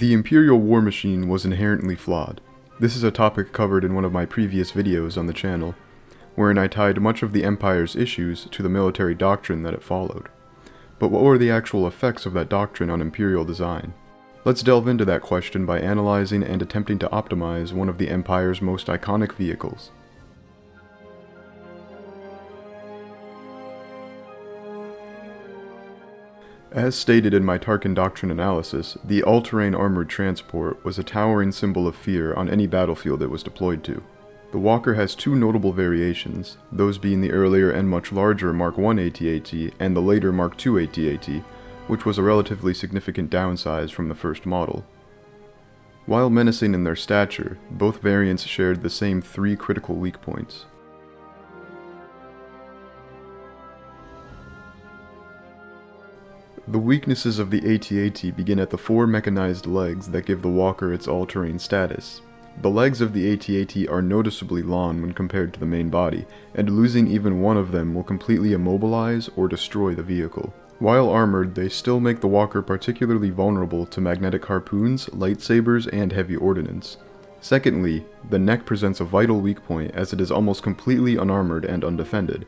The Imperial war machine was inherently flawed. This is a topic covered in one of my previous videos on the channel, wherein I tied much of the Empire's issues to the military doctrine that it followed. But what were the actual effects of that doctrine on Imperial design? Let's delve into that question by analyzing and attempting to optimize one of the Empire's most iconic vehicles. As stated in my Tarkin Doctrine analysis, the all-terrain armored transport was a towering symbol of fear on any battlefield it was deployed to. The Walker has two notable variations, those being the earlier and much larger Mark I AT-AT and the later Mark II AT-AT, which was a relatively significant downsize from the first model. While menacing in their stature, both variants shared the same three critical weak points. The weaknesses of the AT-AT begin at the four mechanized legs that give the Walker its all-terrain status. The legs of the AT-AT are noticeably long when compared to the main body, and losing even one of them will completely immobilize or destroy the vehicle. While armored, they still make the Walker particularly vulnerable to magnetic harpoons, lightsabers, and heavy ordnance. Secondly, the neck presents a vital weak point as it is almost completely unarmored and undefended.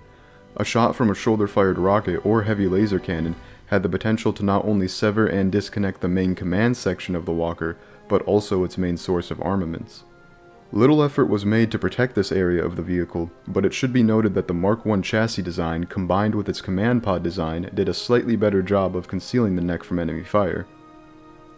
A shot from a shoulder-fired rocket or heavy laser cannon had the potential to not only sever and disconnect the main command section of the Walker, but also its main source of armaments. Little effort was made to protect this area of the vehicle, but it should be noted that the Mark I chassis design combined with its command pod design did a slightly better job of concealing the neck from enemy fire.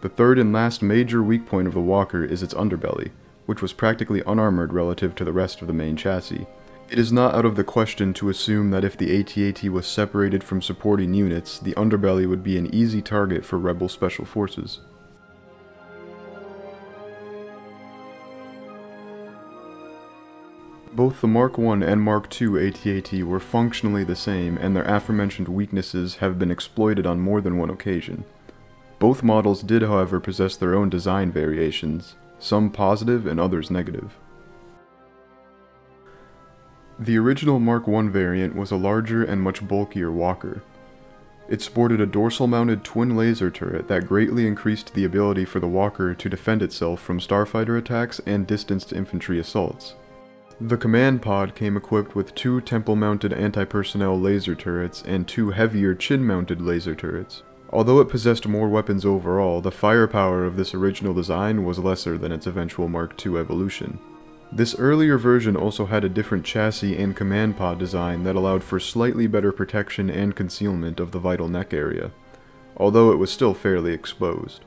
The third and last major weak point of the Walker is its underbelly, which was practically unarmored relative to the rest of the main chassis. It is not out of the question to assume that if the AT-AT was separated from supporting units, the underbelly would be an easy target for Rebel Special Forces. Both the Mark I and Mark II AT-AT were functionally the same, and their aforementioned weaknesses have been exploited on more than one occasion. Both models did, however, possess their own design variations, some positive and others negative. The original Mark I variant was a larger and much bulkier Walker. It sported a dorsal-mounted twin laser turret that greatly increased the ability for the Walker to defend itself from starfighter attacks and distanced infantry assaults. The command pod came equipped with two temple-mounted anti-personnel laser turrets and two heavier chin-mounted laser turrets. Although it possessed more weapons overall, the firepower of this original design was lesser than its eventual Mark II evolution. This earlier version also had a different chassis and command pod design that allowed for slightly better protection and concealment of the vital neck area, although it was still fairly exposed.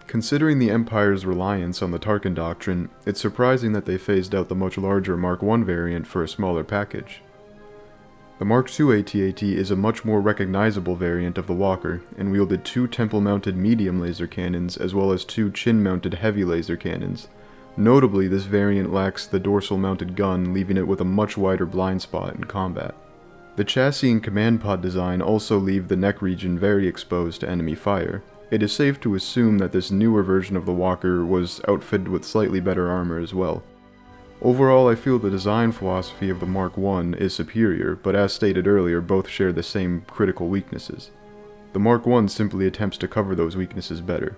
Considering the Empire's reliance on the Tarkin Doctrine, it's surprising that they phased out the much larger Mark I variant for a smaller package. The Mark II AT-AT is a much more recognizable variant of the Walker, and wielded two temple-mounted medium laser cannons as well as two chin-mounted heavy laser cannons. Notably, this variant lacks the dorsal-mounted gun, leaving it with a much wider blind spot in combat. The chassis and command pod design also leave the neck region very exposed to enemy fire. It is safe to assume that this newer version of the Walker was outfitted with slightly better armor as well. Overall, I feel the design philosophy of the Mark I is superior, but as stated earlier, both share the same critical weaknesses. The Mark I simply attempts to cover those weaknesses better.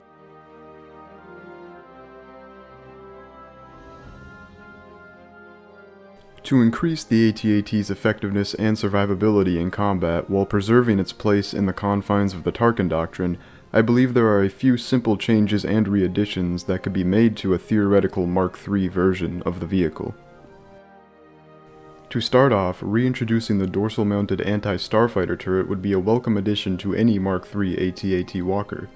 To increase the AT-AT's effectiveness and survivability in combat while preserving its place in the confines of the Tarkin Doctrine, I believe there are a few simple changes and re-additions that could be made to a theoretical Mark III version of the vehicle. To start off, reintroducing the dorsal-mounted anti-starfighter turret would be a welcome addition to any Mark III AT-AT Walker.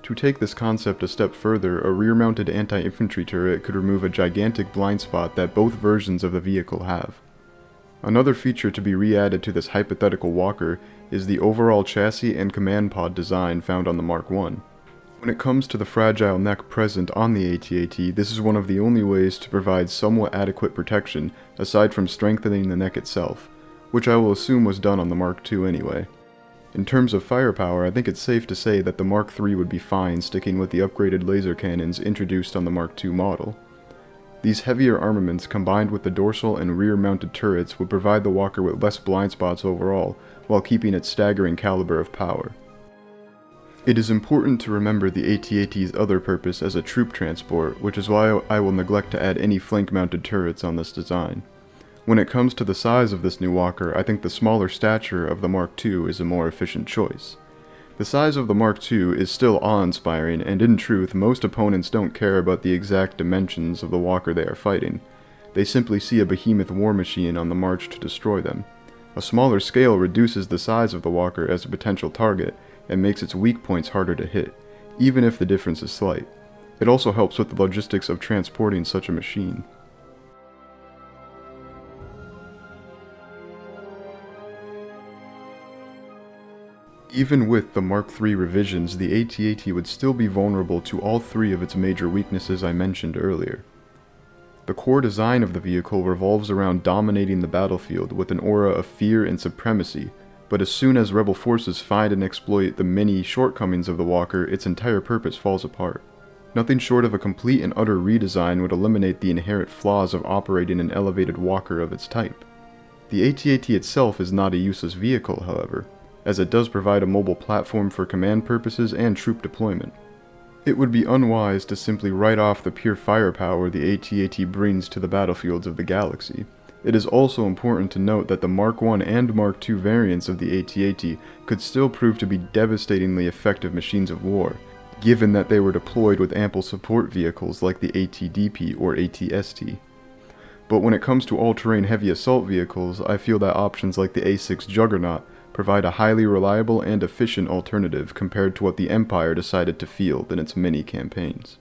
To take this concept a step further, a rear-mounted anti-infantry turret could remove a gigantic blind spot that both versions of the vehicle have. Another feature to be re-added to this hypothetical Walker is the overall chassis and command pod design found on the Mark I. When it comes to the fragile neck present on the AT-AT, this is one of the only ways to provide somewhat adequate protection, aside from strengthening the neck itself, which I will assume was done on the Mark II anyway. In terms of firepower, I think it's safe to say that the Mark III would be fine sticking with the upgraded laser cannons introduced on the Mark II model. These heavier armaments combined with the dorsal and rear-mounted turrets would provide the Walker with less blind spots overall, while keeping its staggering caliber of power. It is important to remember the AT-AT's other purpose as a troop transport, which is why I will neglect to add any flank-mounted turrets on this design. When it comes to the size of this new walker, I think the smaller stature of the Mark II is a more efficient choice. The size of the Mark II is still awe-inspiring, and in truth, most opponents don't care about the exact dimensions of the walker they are fighting. They simply see a behemoth war machine on the march to destroy them. A smaller scale reduces the size of the walker as a potential target, and makes its weak points harder to hit, even if the difference is slight. It also helps with the logistics of transporting such a machine. Even with the Mark III revisions, the AT-AT would still be vulnerable to all three of its major weaknesses I mentioned earlier. The core design of the vehicle revolves around dominating the battlefield with an aura of fear and supremacy, but as soon as rebel forces find and exploit the many shortcomings of the walker, its entire purpose falls apart. Nothing short of a complete and utter redesign would eliminate the inherent flaws of operating an elevated walker of its type. The AT-AT itself is not a useless vehicle, however, as it does provide a mobile platform for command purposes and troop deployment. It would be unwise to simply write off the pure firepower the AT-AT brings to the battlefields of the galaxy. It is also important to note that the Mark I and Mark II variants of the AT-AT could still prove to be devastatingly effective machines of war, given that they were deployed with ample support vehicles like the AT-DP or AT-ST. But when it comes to all-terrain heavy assault vehicles, I feel that options like the A6 Juggernaut provide a highly reliable and efficient alternative compared to what the Empire decided to field in its many campaigns.